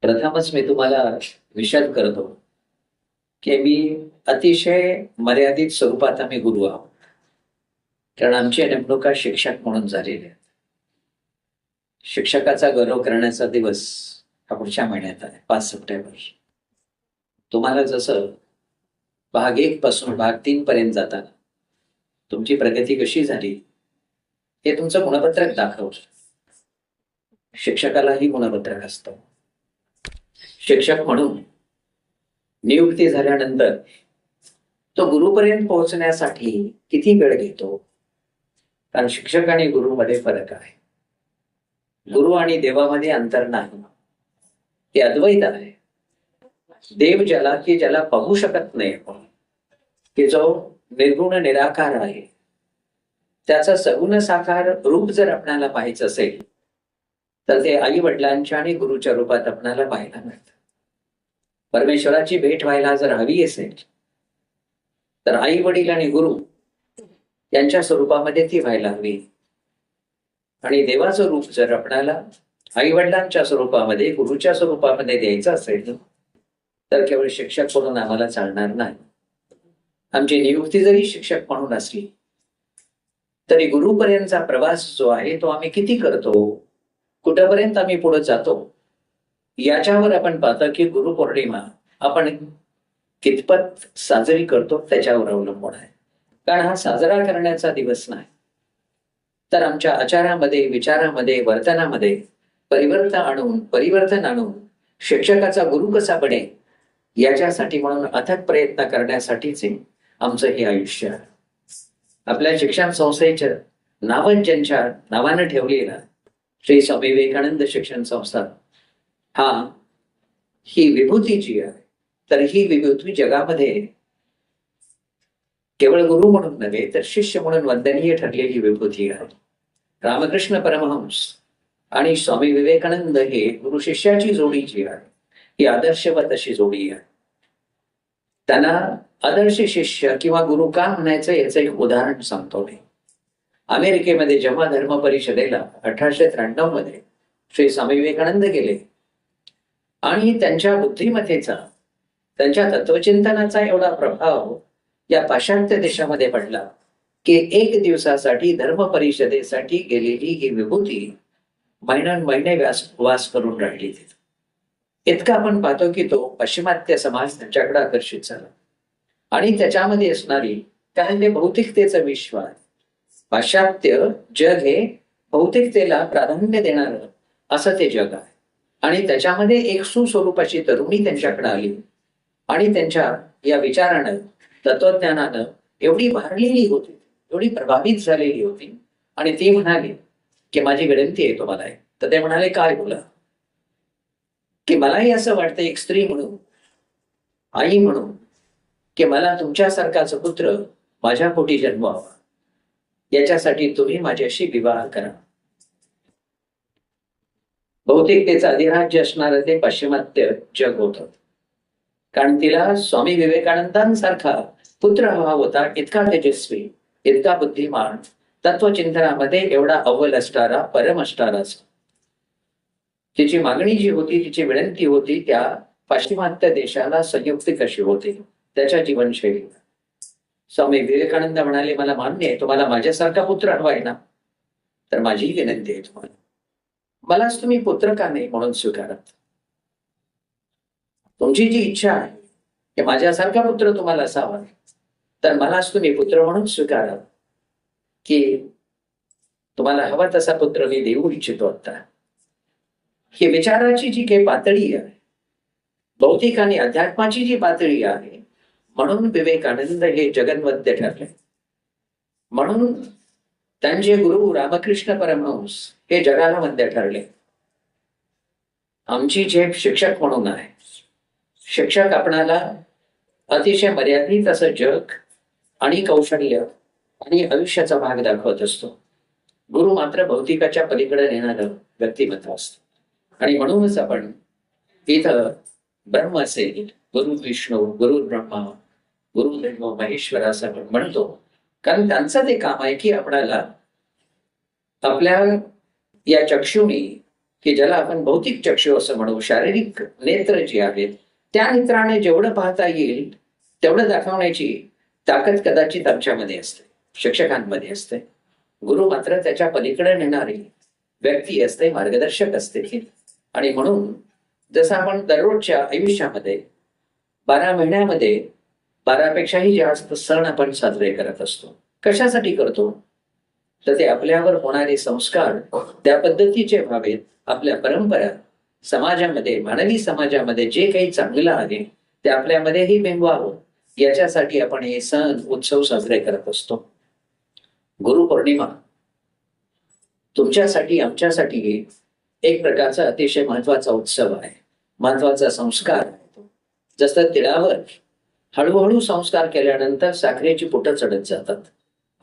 प्रथमच मी तुम्हाला विषद करतो की मी अतिशय मर्यादित स्वरूपात आम्ही गुरु आहोत. कारण आमची नेमणुका शिक्षक म्हणून झालेली आहे. शिक्षकाचा गौरव करण्याचा दिवस हा पुढच्या महिन्यात आहे, 5 सप्टेंबर. तुम्हाला जसं भाग 1 पासून भाग 3 पर्यंत जाताना तुमची प्रगती कशी झाली हे तुमचं गुणपत्रक दाखवतं. शिक्षकालाही गुणपत्रक असतं. शिक्षक म्हणून नियुक्ती झाल्यानंतर तो गुरुपर्यंत पोहोचण्यासाठी किती वेळ घेतो? कारण शिक्षक आणि गुरुमध्ये फरक आहे. गुरु आणि देवामध्ये अंतर नाही, ते अद्वैत आहे. देव ज्याला पाहू शकत नाही, की जो निर्गुण निराकार आहे, त्याचा सगुण साकार रूप जर आपल्याला पाहायचं असेल तर ते आई वडिलांच्या आणि गुरुच्या रूपात आपल्याला पाहायला मिळतं. परमेश्वराची भेट व्हायला जर हवी असेल तर आई वडील आणि गुरु यांच्या स्वरूपामध्ये ती व्हायला हवी. आणि देवाचं रूप जर आपल्याला आई वडिलांच्या स्वरूपामध्ये, गुरुच्या स्वरूपामध्ये द्यायचं असेल तर केवळ शिक्षक म्हणून आम्हाला चालणार नाही. आमची नियुक्ती जरी शिक्षक म्हणून असली तरी गुरुपर्यंतचा प्रवास जो आहे तो आम्ही किती करतो, कुठपर्यंत आम्ही पुढे जातो, याच्यावर आपण पाहतो की गुरुपौर्णिमा आपण कितपत साजरी करतो त्याच्यावर अवलंबून आहे. कारण हा साजरा करण्याचा दिवस नाही, तर आमच्या आचारामध्ये, विचारामध्ये, वर्तनामध्ये परिवर्तन आणून शिक्षकाचा गुरु कसा बने याच्यासाठी म्हणून अथक प्रयत्न करण्यासाठीच आमचं हे आयुष्य आहे. आपल्या शिक्षण संस्थेच्या नावच ज्यांच्या नावानं ठेवलेला श्री स्वामी विवेकानंद शिक्षण संस्था ही विभूती जी आहे, तर ही विभूती जगामध्ये केवळ गुरु म्हणून नव्हे तर शिष्य म्हणून वंदनीय ठरलेली विभूती आहे. रामकृष्ण परमहंस आणि स्वामी विवेकानंद हे गुरु शिष्याची जोडी जी आहे ही आदर्शवत अशी जोडी आहे. त्यांना आदर्श शिष्य किंवा गुरु का म्हणायचं याचं एक उदाहरण सांगतो मी. अमेरिकेमध्ये जेव्हा धर्म परिषदेला 1893 मध्ये श्री स्वामी विवेकानंद गेले आणि त्यांच्या बुद्धिमत्तेचा, त्यांच्या तत्वचिंतनाचा एवढा प्रभाव या पाश्चात्य देशामध्ये पडला की 1 दिवसासाठी धर्म परिषदेसाठी गेलेली ही विभूती महिने वास करून राहिली तिथे. इतका आपण पाहतो की तो पाश्चिमात्य समाज त्यांच्याकडे आकर्षित झाला आणि त्याच्यामध्ये असणारी, कारण ते भौतिकतेचं विश्व आहे. पाश्चात्य जग हे भौतिकतेला प्राधान्य देणारं असं ते जग आहे. आणि त्याच्यामध्ये एक सुस्वरूपाची तरुणी त्यांच्याकडे आली आणि त्यांच्या या विचारानं, तत्वज्ञानानं एवढी भारलेली होती, एवढी प्रभावित झालेली होती आणि ती म्हणाली की माझी विनंती आहे तुम्हाला. तर ते म्हणाले काय बोला? की मलाही असं वाटतं एक स्त्री म्हणून, आई म्हणून, की मला तुमच्यासारखाच पुत्र माझ्या पोटी जन्मावा, याच्यासाठी तुम्ही माझ्याशी विवाह करा. भौतिकतेचं अधिराज्य असणारं ते पाश्चिमात्य जग होतं. कारण तिला स्वामी विवेकानंदांसारखा पुत्र हवा होता, इतका तेजस्वी, इतका बुद्धिमान, तत्वचिंतनामध्ये एवढा अव्वल असणारा, परम असणारा. तिची मागणी जी होती, तिची विनंती होती, त्या पाश्चिमात्य देशाला संयुक्त कशी होती त्याच्या जीवनशैली. स्वामी विवेकानंद म्हणाले मला मान्य आहे, तुम्हाला माझ्यासारखा पुत्र हवा आहे ना, तर माझी विनंती आहे तुम्हाला, मलाच तुम्ही पुत्र का नाही म्हणून स्वीकारा. तुमची जी इच्छा आहे की माझ्यासारखा पुत्र तुम्हाला असावा, तर मलाच तुम्ही पुत्र म्हणून स्वीकारा, की तुम्हाला हवा तसा पुत्र मी देऊ इच्छितो. आता ही विचाराची जी काही पातळी आहे, भौतिक आणि अध्यात्माची जी पातळी आहे, म्हणून विवेकानंद हे जगन्वद्य ठरले. म्हणून त्यांचे गुरु रामकृष्ण परमहंस हे जगाला वंद्य ठरले. आमची झेप शिक्षक म्हणून आहे. शिक्षक आपणाला अतिशय मर्यादित असं जग आणि कौशल्य आणि आयुष्याचा भाग दाखवत असतो. गुरु मात्र भौतिकाच्या पलीकडे नेणारं व्यक्तिमत्व असतं. आणि म्हणूनच आपण इथं ब्रह्म असेल, गुरु विष्णू, गुरु ब्रह्मा, गुरुदेव महेश्वर असं आपण म्हणतो. कारण त्यांचं ते काम आहे की आपल्याला आपल्या या चक्षुनी की ज्याला आपण भौतिक चक्षु असं म्हणू, शारीरिक नेत्र जे आहेत त्या नेत्राने जेवढं पाहता येईल तेवढं दाखवण्याची ताकद कदाचित आमच्यामध्ये असते, शिक्षकांमध्ये असते. गुरु मात्र त्याच्या पलीकडे नेणारी व्यक्ती असते, मार्गदर्शक असते. आणि म्हणून जसं आपण दररोजच्या आयुष्यामध्ये 12 महिन्यामध्ये 12पेक्षाही जास्त सण आपण साजरे करत असतो. कशासाठी करतो? तर ते आपल्यावर होणारे संस्कार त्या पद्धतीचे व्हावेत, आपल्या परंपरा समाजामध्ये, मानवी समाजामध्ये जे काही चांगलं आहे ते आपल्यामध्येही बिंबवावं, याच्यासाठी आपण हे सण उत्सव साजरे करत असतो. गुरुपौर्णिमा तुमच्यासाठी आमच्यासाठी एक प्रकारचा अतिशय महत्वाचा उत्सव आहे, महत्वाचा संस्कार आहे. जसं तिळावर हळूहळू संस्कार केल्यानंतर साखरेची पुटं चढत जातात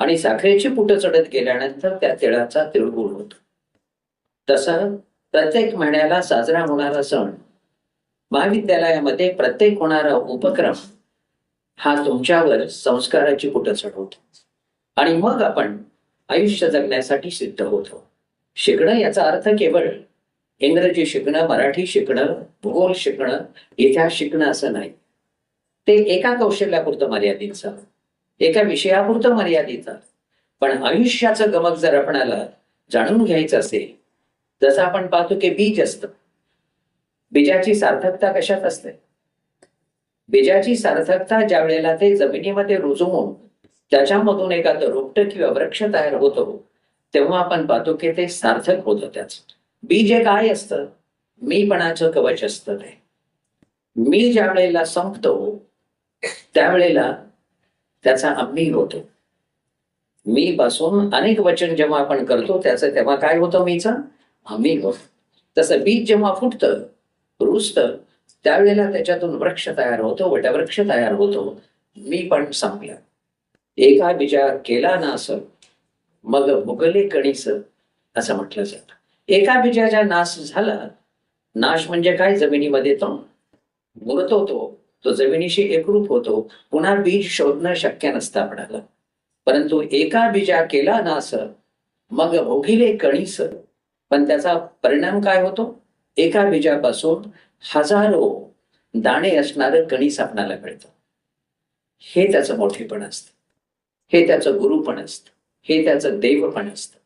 आणि साखरेची पुटं चढत गेल्यानंतर त्या तिळाचा तिळगुळ होतो. तसं प्रत्येक महिन्याला साजरा होणारा सण, महाविद्यालयामध्ये प्रत्येक होणारा उपक्रम हा तुमच्यावर संस्काराची पुटं चढवतो आणि मग आपण आयुष्य जगण्यासाठी सिद्ध होतो. शिकणं याचा अर्थ केवळ इंग्रजी शिकणं, मराठी शिकणं, भूगोल शिकणं, इतिहास शिकणं असं नाही. ते एका कौशल्यापुरतं मर्यादित झालं, एका विषयापुरतं मर्यादित झालं. पण आयुष्याचं गमक जर आपणाला जाणून घ्यायचं असेल, जसं आपण पाहतो की बीज असतं, बीजाची सार्थकता कशात असते? बीजाची सार्थकता ज्या वेळेला ते जमिनीमध्ये रुजवून त्याच्यामधून एखादं रोपटं किंवा वृक्ष तयार होतो तेव्हा आपण पाहतो की ते सार्थक होतं. त्याच बीज हे काय असतं? मीपणाचं कवच असतं. ते मी ज्या वेळेला संपतो त्यावेळेला त्याचा आम्ही होतो. मी पासून अनेक वचन जेव्हा आपण करतो त्याचं तेव्हा काय होतं? मीचा आम्ही होतो. तसं बीज जेव्हा फुटतं, रुजतं, त्यावेळेला त्याच्यातून वृक्ष तयार होतो, वटवृक्ष तयार होतो. मी पण संपला. एका बीजा केला नास मग मुगले कणीस असं म्हटलं जातं. एका बीजाचा नाश झाला, नाश म्हणजे काय? जमिनीमध्ये तो मुरतो, तो जमिनीशी एकरूप होतो. पुन्हा बीज शोधणं शक्य नसतं आपल्याला. परंतु एका बीजा केला नास मग भोगिले कणीस. पण त्याचा परिणाम काय होतो? एका बीजापासून हजारो दाणे असणारं कणीस आपणाला मिळतं. हे त्याचं मोठेपण असतं, हे त्याचं गुरुपण असतं, हे त्याचं देवपण असतं.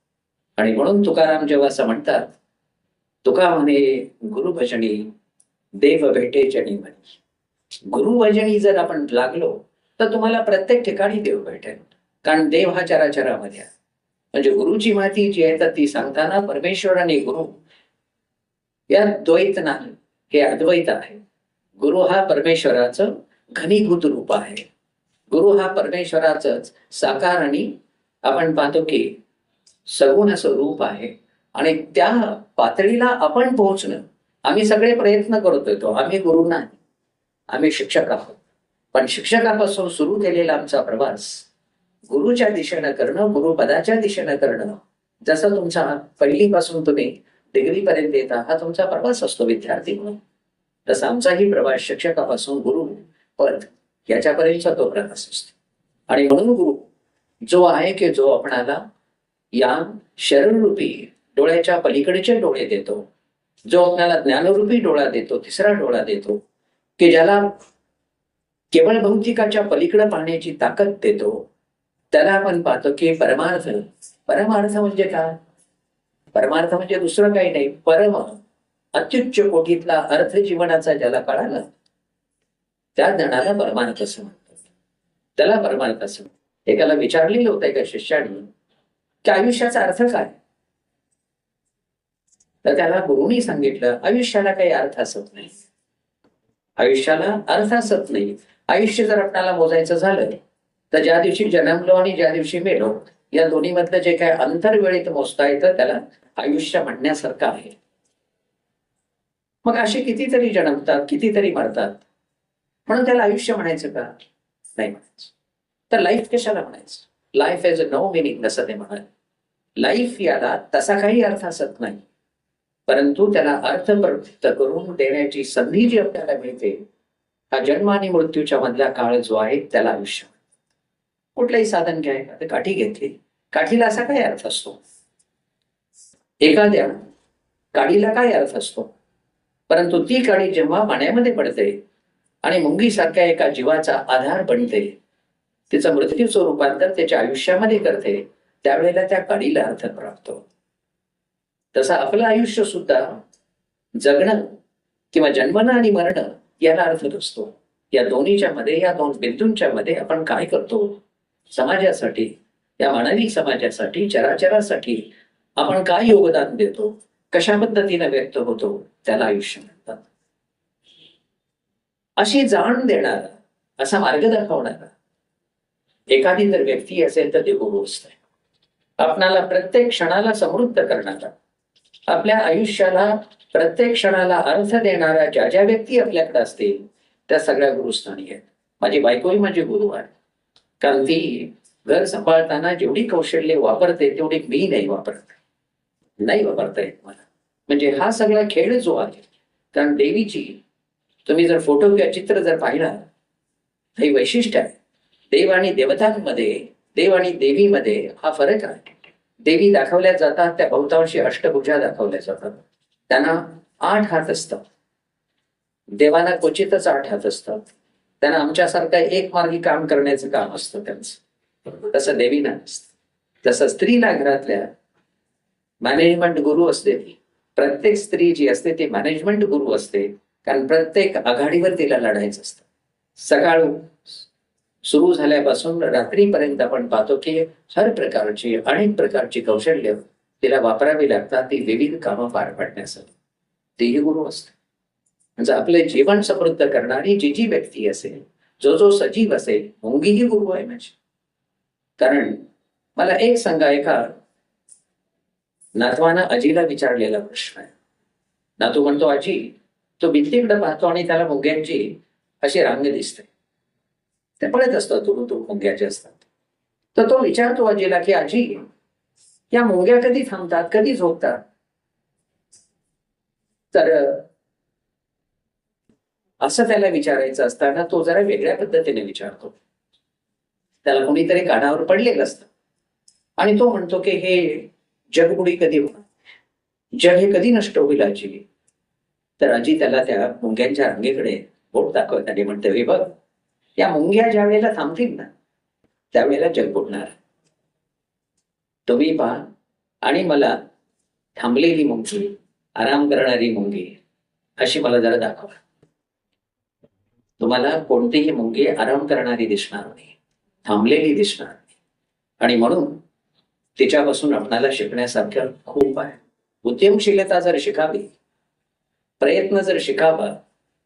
आणि म्हणून तुकाराम जेव्हा असं म्हणतात, तुका म्हणे गुरुभजनी देव भेटे जनी म्हणे. गुरुभजनी जर आपण लागलो तर तुम्हाला प्रत्येक ठिकाणी देव भेटेल. कारण देव हा चराचरामध्ये आहे. म्हणजे गुरुची माहिती जी आहे तर ती सांगताना परमेश्वर आणि गुरु या द्वैत नाही, हे अद्वैत आहे. गुरु हा परमेश्वराचं घनीभूत रूप आहे. गुरु हा परमेश्वराच साकार आणि आपण पाहतो की सगुण असं रूप आहे. आणि त्या पातळीला आपण पोहोचणं, आम्ही सगळे प्रयत्न करतोय. तो आम्ही गुरु नाही, आम्ही शिक्षक आहोत. पण शिक्षकापासून सुरू केलेला आमचा प्रवास गुरुच्या दिशेनं करणं, गुरुपदाच्या दिशेनं करणं. जसं तुमचा पहिलीपासून तुम्ही डिग्रीपर्यंत येता हा तुमचा प्रवास असतो विद्यार्थी म्हणून, तसा आमचाही प्रवास शिक्षकापासून गुरु पद याच्यापर्यंतचा तो प्रवास असतो. आणि म्हणून गुरु जो आहे की जो आपणाला या शरणरूपी डोळ्याच्या पलीकडचे डोळे देतो, जो आपल्याला ज्ञानरूपी डोळा देतो, तिसरा डोळा देतो, की ज्याला केवळ भौतिकाच्या पलीकडे पाहण्याची ताकद देतो, त्याला आपण पाहतो की परमार्थ. परमार्थ म्हणजे काय? परमार्थ म्हणजे दुसरं काही नाही, परम अत्युच्च कोटीतला अर्थ जीवनाचा ज्याला कळाला त्या ज्ञानाला परमार्थ असं म्हणतात. त्याला परमार्थ असं. एकाला विचारलेलं होतं एका शिष्याने की आयुष्याचा अर्थ काय? तर त्याला गुरुनी सांगितलं, आयुष्याला काही अर्थ असत नाही. आयुष्याला अर्थ असत नाही. आयुष्य जर आपल्याला मोजायचं झालं तर ज्या दिवशी जन्मलो आणि ज्या दिवशी मेलो या दोन्ही मधलं जे काय अंतर वेळेत मोजता येतं त्याला आयुष्य म्हणण्यासारखं आहे. मग असे कितीतरी जन्मतात, कितीतरी मरतात, म्हणून त्याला आयुष्य म्हणायचं का? नाही म्हणायचं. तर लाईफ कशाला म्हणायचं? लाईफ इज नो मिनिंग असं ते म्हणाल. लाईफ याला तसा काही अर्थ असत नाही, परंतु त्याला अर्थ प्रवृत्त करून देण्याची संधी जी आपल्याला मिळते, हा जन्म आणि मृत्यूच्या मधला काळ जो आहे त्याला आयुष्य. कुठलंही साधन घ्यायला काठी घेतली, काठीला असा काय अर्थ असतो? एखाद्या काडीला काय अर्थ असतो, परंतु ती काडी जेव्हा पाण्यामध्ये पडते आणि मुंगीसारख्या एका जीवाचा आधार बनते, तिचं मृत्यूचं रूपांतर त्याच्या आयुष्यामध्ये करते, त्यावेळेला त्या काडीला अर्थ प्राप्त होतो. तसं आपलं आयुष्य सुद्धा जगणं किंवा जन्मणं आणि मरणं याला अर्थ नसतो. या दोन्हीच्या मध्ये, या दोन बिंदूंच्या मध्ये आपण काय करतो समाजासाठी, या मानवी समाजासाठी, चराचरासाठी आपण काय योगदान देतो, कशा पद्धतीने व्यक्त होतो, त्याला आयुष्य म्हणतात. अशी जाण देणारा, असा मार्ग दाखवणारा एखादी जर व्यक्ती असेल तर ते गुरु असते. आपणाला प्रत्येक क्षणाला समृद्ध करणारा, आपल्या आयुष्याला प्रत्येक क्षणाला अर्थ देणाऱ्या ज्या ज्या व्यक्ती आपल्याकडे असतील त्या सगळ्या गुरुस्थानी आहेत. माझी बायकोही माझी गुरु आहे, कारण ती घर सांभाळताना जेवढी कौशल्य वापरते तेवढी मी नाही वापरता येत मला. म्हणजे हा सगळा खेळ जो आहे, कारण देवीची तुम्ही जर फोटो किंवा चित्र जर पाहिला, हे वैशिष्ट्य आहे. देव आणि देवतांमध्ये, देव आणि देवीमध्ये हा फरक आहे. देवी दाखवल्या जातात त्या बहुतांशी अष्टभुजा दाखवल्या जातात, त्यांना 8 हात असतात. देवांना क्वचितच 8 हात असतात. त्यांना आमच्यासारखं एक मार्गी काम करण्याचं काम असतं त्यांचं, तसं देवीना नसतं. तसं स्त्रीला घरातल्या मॅनेजमेंट गुरु असते. प्रत्येक स्त्री जी असते ती मॅनेजमेंट गुरु असते, कारण प्रत्येक आघाडीवर तिला लढायचं असतं. सकाळ सुरू झाल्यापासून रात्रीपर्यंत आपण पाहतो की हर प्रकारची, अनेक प्रकारची कौशल्य तिला वापरावी लागतात ती विविध कामं पार पाडण्यासाठी. तीही गुरु असते. म्हणजे आपले जीवन समृद्ध करणारी जी जी व्यक्ती असेल, जो जो सजीव असेल, मुंगीही गुरु आहे माझी. कारण मला एक सांगा, एका नातवानं आजीला विचारलेला प्रश्न आहे. नातू म्हणतो, आजी तो भिंतीकडे पाहतो आणि त्याला मुंग्यांची अशी रांग दिसते, ते पळत असतात, तुरु मुंग्याचे असतात. तर तो विचारतो आजीला की आजी या मुंग्या कधी थांबतात, कधी झोपतात? तर असं त्याला विचारायचं असताना तो जरा वेगळ्या पद्धतीने विचारतो. त्याला कोणीतरी कानावर पडलेलं असतं आणि तो म्हणतो की हे जगबुडी कधी होणार, जग हे कधी नष्ट होईल आजी? तर आजी त्याला त्या मुंग्यांच्या रांगेकडे बोट दाखवत आणि म्हणते, हे बघ, या मुंग्या ज्या वेळेला थांबतील ना त्यावेळेला जग बुडणार. तुम्ही पहा आणि मला थांबलेली मुंगी, आराम करणारी मुंगी अशी मला जरा दाखवा. तुम्हाला कोणतीही मुंगी आराम करणारी दिसणार नाही, थांबलेली दिसणार नाही. आणि म्हणून तिच्यापासून आपणाला शिकण्यासारखं खूप आहे. उद्यमशीलता जर शिकावी, प्रयत्न जर शिकावा,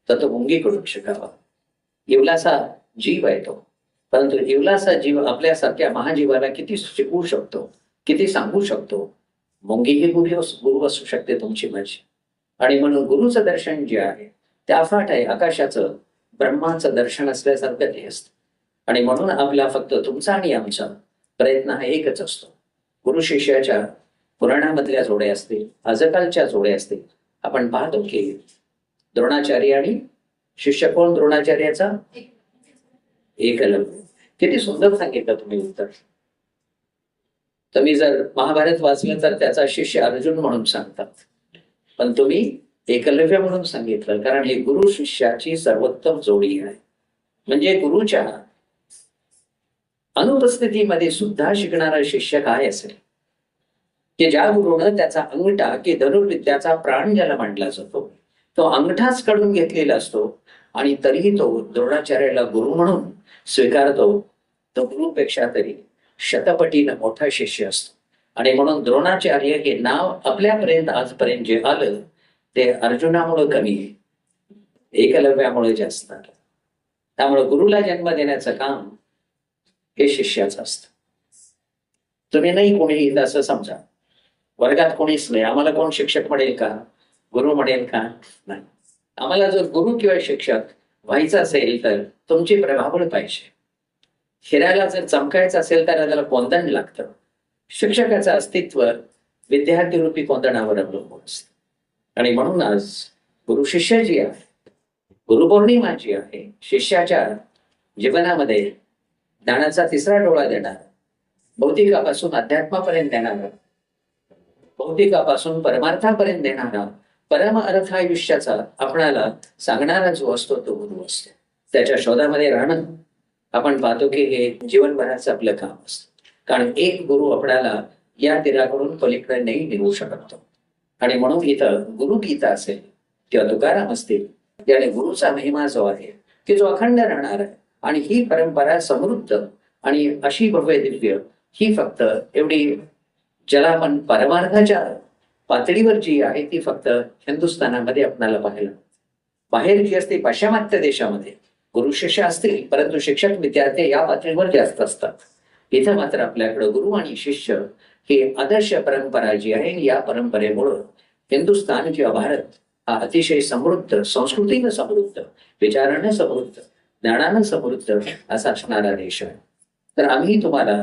तर तो मुंगीकडून शिकावा. इवलासा जीव आहे तो, परंतु इवलासा जीव आपल्यासारख्या महाजीवाला किती शिकवू शकतो, किती सांगू शकतो. मुंगी ही गुरु असू शकते तुमची माझी. आणि म्हणून गुरुचं दर्शन जे आहे ते अफाट आहे. आकाशाचं, ब्रह्माचं दर्शन असल्यासारखं ते असतं. आणि म्हणून आपला फक्त तुमचा आणि आमचा प्रयत्न हा एकच असतो. गुरु शिष्याच्या पुराणामधल्या जोड्या असतील, आजकालच्या जोड्या असतील, आपण पाहतो की द्रोणाचार्य आणि शिष्य कोण? द्रोणाचार्याचा एकलव्य. किती सुंदर सांगितलं तुम्ही उत्तर. तुम्ही जर महाभारत वाचलं तर त्याचा शिष्य अर्जुन म्हणून सांगतात, पण तुम्ही एकलव्य म्हणून सांगितलं, कारण हे गुरु शिष्याची सर्वोत्तम जोडी आहे. म्हणजे गुरुच्या अनुपस्थितीमध्ये सुद्धा शिकणारा शिष्य काय असेल, की ज्या गुरुनं त्याचा अंगठा की धनुर्विद्याचा प्राण ज्याला मांडला जातो तो अंगठाच काढून घेतलेला असतो आणि तरीही तो द्रोणाचार्याला गुरु म्हणून स्वीकारतो. तो गुरुपेक्षा तरी शतपटीनं मोठा शिष्य असतो. आणि म्हणून द्रोणाचार्य हे नाव आपल्यापर्यंत आजपर्यंत जे आलं ते अर्जुनामुळे कमी आहे, एकलव्यामुळे जास्त आलं. त्यामुळे गुरुला जन्म देण्याचं काम हे शिष्याचं असतं. तुम्ही नाही कोणीही असं समजा, वर्गात कोणीच नाही, आम्हाला कोण शिक्षक म्हणेल का, गुरु म्हणेल का? नाही. आम्हाला जर गुरु किंवा शिक्षक व्हायचं असेल तर तुमची प्रभावळ पाहिजे. हिऱ्याला जर चमकायचं असेल तर त्याला कोंदण लागतं. शिक्षकाचं अस्तित्व विद्यार्थी रूपी कोंदणावर अवलंबून असतं. आणि म्हणून आज गुरु शिष्य जी आहे, गुरुपौर्णिमा जी आहे, शिष्याच्या जीवनामध्ये ज्ञानाचा तिसरा डोळा देणार, भौतिकापासून अध्यात्मापर्यंत देणार, भौतिकापासून परमार्थापर्यंत देणारा परम अर्थ आयुष्याचा आपणाला सांगणारा जो असतो तो गुरु असतो. त्याच्या शोधामध्ये राहणं आपण पाहतो की हे जीवनभराचं आपलं काम असतं. कारण एक गुरु आपल्याला या तीराकडून पलीकडे नाही निघू शकतो. आणि म्हणून इथं गुरुगीता असेल किंवा तुकाराम असतील, याने गुरुचा महिमा जो आहे की जो अखंड राहणार आहे. आणि ही परंपरा समृद्ध आणि अशी भव्य दिव्य, ही फक्त एवढी ज्याला आपण परमार्थाच्या पातळीवर जी आहे ती फक्त हिंदुस्थानामध्ये आपल्याला पाहायला. बाहेर जी असते पाश्चिमात्य देशामध्ये गुरु शिष्य असतील, परंतु शिक्षक विद्यार्थी या पातळीवर जास्त असतात. इथं मात्र आपल्याकडे गुरु आणि शिष्य ही आदर्श परंपरा जी आहे, या परंपरेमुळं हिंदुस्थान किंवा भारत हा अतिशय समृद्ध, संस्कृतीनं समृद्ध, विचारानं समृद्ध, ज्ञानानं समृद्ध असा असणारा देश आहे. तर आम्ही तुम्हाला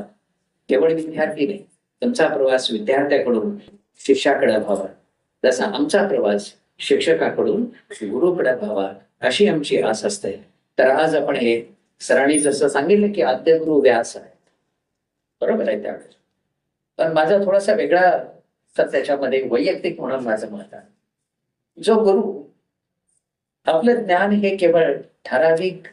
केवळ विद्यार्थी नाही, तुमचा प्रवास विद्यार्थ्याकडून शिष्याकडे व्हावा, जसा आमचा प्रवास शिक्षकाकडून गुरुकडे व्हावा, अशी आमची आस असते. तर आज आपण हे सरांनी जसं सांगितलं की आद्य गुरु व्यास आहे, बरोबर आहे. त्यावेळेस पण माझा थोडासा वेगळा तर त्याच्यामध्ये वैयक्तिक म्हणून माझं मत आहे, जो गुरु आपलं ज्ञान हे केवळ ठराविक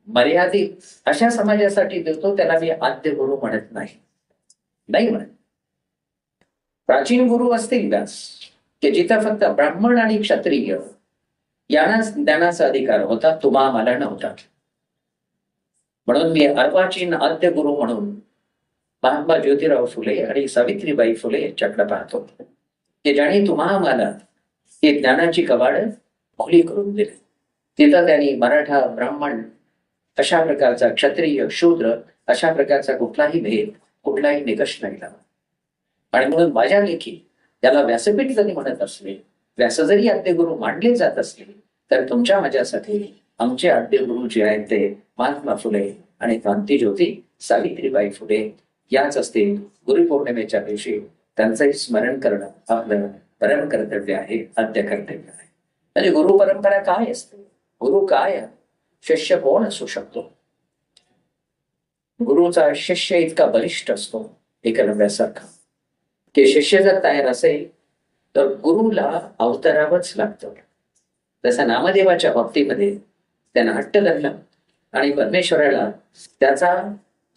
मर्यादित अशा समाजासाठी देतो, त्याला मी आद्य गुरु म्हणत नाही म्हणत. प्राचीन गुरु असतील व्यास, की जिथं फक्त ब्राह्मण आणि क्षत्रिय यांनाच ज्ञानाचा अधिकार होता, तुम्हा मला नव्हता. म्हणून मी अर्वाचीन आद्य गुरु म्हणून महात्मा ज्योतिराव फुले आणि सावित्रीबाई फुले यांच्याकडे पाहतो, की ज्याने तुम्हा मला ही ज्ञानाची कवाड खुली करून दिली. तिथं त्यांनी मराठा, ब्राह्मण अशा प्रकारचा, क्षत्रिय, शूद्र अशा प्रकारचा कुठलाही भेद, कुठलाही निकष नाही लावला. आणि म्हणून माझ्या लेखी त्याला व्यासपीठ जरी म्हणत असले, व्यास जरी आद्यगुरु मानले जात असले, तर तुमच्या माझ्यासाठी आमचे आद्यगुरु जे आहेत ते महात्मा फुले आणि क्रांतीज्योती सावित्रीबाई फुले याच असतील. गुरुपौर्णिमेच्या दिवशी त्यांचंही स्मरण करणं आपलं परम कर्तव्य आहे, आद्य कर्तव्य आहे. म्हणजे गुरु परंपरा काय असते, गुरु काय आहे, शिष्य कोण असू शकतो. गुरुचा शिष्य इतका बलिष्ठ असतो एकलव्यासारखा, की शिष्य जर तयार असेल तर गुरुला अवतरावंच लागतं. जसं नामदेवाच्या बाबतीमध्ये त्यानं हट्ट धरला आणि परमेश्वराला त्याचा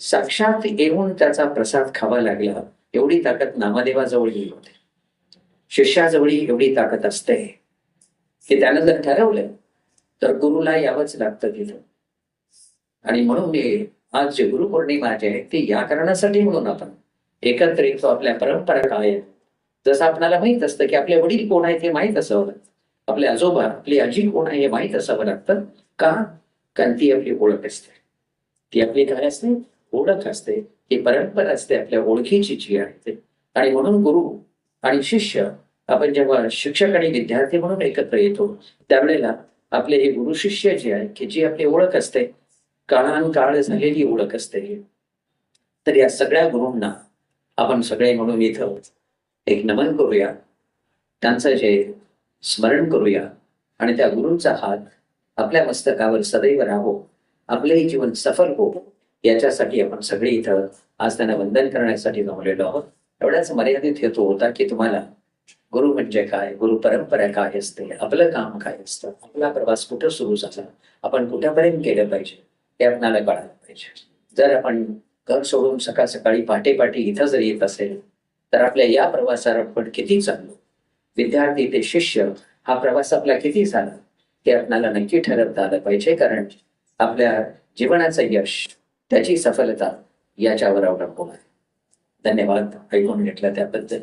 साक्षात येऊन त्याचा प्रसाद खावा लागला, एवढी ताकद नामदेवाजवळ होते. शिष्याजवळ एवढी ताकद असते की त्यानं जर ठरवलं तर गुरुला यावंच लागतं तिथं. आणि म्हणून आज जे गुरुपौर्णिमा जी आहे ती या कारणासाठी म्हणून आपण एकत्र येतो. आपल्या परंपरा काय आहे, जसं आपल्याला माहित असतं की आपले वडील कोण आहेत हे माहीत असावं लागतं, आपले आजोबा, आपली आजी कोण आहे हे माहीत असावं लागतं. का? कारण ती आपली ओळख असते, ती आपली काय असते, ओळख असते, ती परंपरा असते आपल्या ओळखीची जी आहे ते. आणि म्हणून गुरु आणि शिष्य आपण जेव्हा शिक्षक आणि विद्यार्थी म्हणून एकत्र येतो, त्यावेळेला आपले हे गुरु शिष्य जे आहे की जी आपली ओळख असते, काळानुकाळ झालेली ओळख असते. तर या सगळ्या गुरूंना आपण सगळे म्हणून इथं एक नमन करूया, त्यांचं जे स्मरण करूया आणि त्या गुरूंचा हात आपल्या मस्तकावर सदैव राहो, आपलंही जीवन सफल हो, याच्यासाठी आपण सगळे इथं आज त्यांना वंदन करण्यासाठी जमलेलो आहोत. एवढाच मर्यादित हेतू होता की तुम्हाला गुरु म्हणजे काय, गुरु परंपरा काय असते, आपलं काम काय असतं, आपला प्रवास कुठं सुरू झाला, आपण कुठेपर्यंत गेलं पाहिजे हे आपल्याला कळायला पाहिजे. जर आपण घर सोडून सकाळ सकाळी पहाटे पहाटे इथं जर येत असेल तर आपल्या या प्रवासावर आपण किती चाललो, विद्यार्थी ते शिष्य हा प्रवास आपला किती झाला हे आपल्याला नक्की ठरवता आलं पाहिजे. कारण आपल्या जीवनाचं यश, त्याची सफलता याच्यावर अवलंबून आहे. धन्यवाद ऐकून घेतला त्याबद्दल.